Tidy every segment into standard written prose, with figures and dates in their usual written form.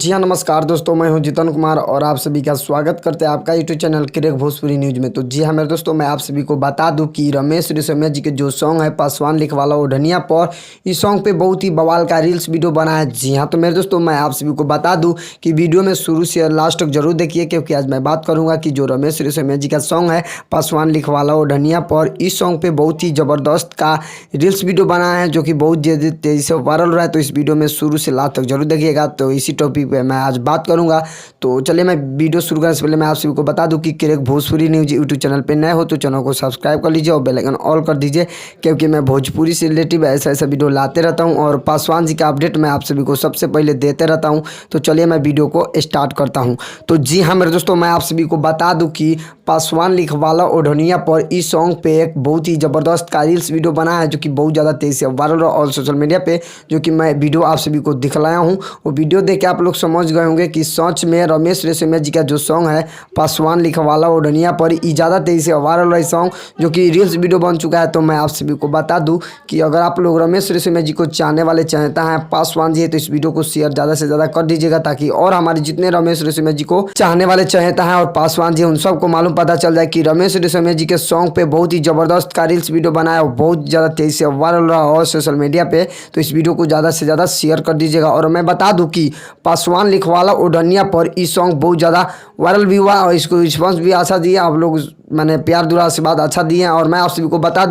जी हाँ, नमस्कार दोस्तों, मैं हूं जितन कुमार और आप सभी का स्वागत करते हैं आपका YouTube channel crack Bhojpuri news में। तो जी हाँ मेरे दोस्तों, मैं आप सभी को बता दूं कि रमेश रेशमिया जी के जो सॉन्ग है पासवान लिखवाला ओढ़निया पर, इस सॉन्ग पे बहुत ही बवाल का रील्स वीडियो बना है। जी हाँ, तो मेरे दोस्तों मैं आप सभी को बता दूँ कि वीडियो में शुरू से लास्ट तक जरूर देखिए, क्योंकि आज मैं बात करूँगा कि जो रमेश रेशमिया जी का सॉन्ग है पासवान लिखवाला ओढ़निया पर, इस सॉन्ग पे बहुत ही ज़बरदस्त का रील्स वीडियो बना है जो कि बहुत तेज़ी से वायरल हो रहा है। तो इस वीडियो में शुरू से लास्ट तक जरूर देखिएगा। तो इसी टॉपिक पे मैं आज बात करूंगा। तो चलिए मैं वीडियो शुरू करने से पहले मैं आप सभी को बता दूं कि crack Bhojpuri news YouTube channel पे नए हो तो चैनल को सब्सक्राइब कर लीजिए और बेल आइकन ऑल कर दीजिए, क्योंकि मैं भोजपुरी से रिलेटिव ऐसा ऐसा वीडियो लाते रहता हूं और पासवान जी का अपडेट मैं आप सभी को सबसे पहले देते रहता हूं। तो चलिए मैं वीडियो को स्टार्ट करता हूँ। तो जी हाँ मेरे दोस्तों, मैं आप सभी को बता दूँ कि पासवान लिखवाला ओढ़निया पर इस सॉन्ग पे एक बहुत ही ज़बरदस्त का रील्स वीडियो बना है जो कि बहुत ज़्यादा तेज़ी से वायरल रहा और सोशल मीडिया पे, जो कि मैं वीडियो आप सभी को दिखलाया हूँ। वो वीडियो देख के आप लोग समझ गए होंगे कि सच में रमेश रेशमिया जी का जो सॉन्ग है पासवान लिखवाला ओढ़निया पर ये ज़्यादा तेज़ी से वायरल रहा सॉन्ग जो कि रील्स वीडियो बन चुका है। तो मैं आप सभी को बता दूं कि अगर आप लोग रमेश रेशमिया जी को चाहने वाले चाहता हैं पासवान जी है, तो इस वीडियो को शेयर ज़्यादा से ज़्यादा कर दीजिएगा, ताकि और हमारे जितने रमेश रेशमिया जी को चाहने वाले चाहता हैं और पासवान जी उन सबको मालूम पता चल जाए कि रमेश रेशमिया जी के सॉन्ग पे बहुत ही ज़बरदस्त का रील्स वीडियो बनाया और बहुत ज़्यादा तेज़ी से वायरल रहा और सोशल मीडिया पे। तो इस वीडियो को ज़्यादा से ज़्यादा शेयर कर दीजिएगा। और मैं बता दूं कि पासवान लिखवाला ओढ़निया पर इस सॉन्ग बहुत ज़्यादा वायरल भी हुआ और इसको रिस्पॉन्स भी अच्छा दिया, आप लोग मैंने प्यार दुलार से बात अच्छा दिए हैं। और मैं आप सभी को बता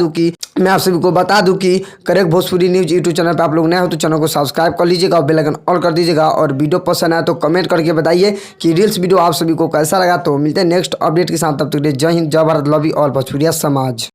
दूं कि correct Bhojpuri news YouTube channel पे आप लोग नए हो तो चैनल को सब्सक्राइब कर लीजिएगा और बेल आइकन ऑल कर दीजिएगा। और वीडियो पसंद आए तो कमेंट करके बताइए कि रील्स वीडियो आप सभी को कैसा लगा। तो मिलते हैं नेक्स्ट अपडेट के साथ, तब तक के लिए जय हिंद, जय भारत, लव यू ऑल भोजपुरिया समाज।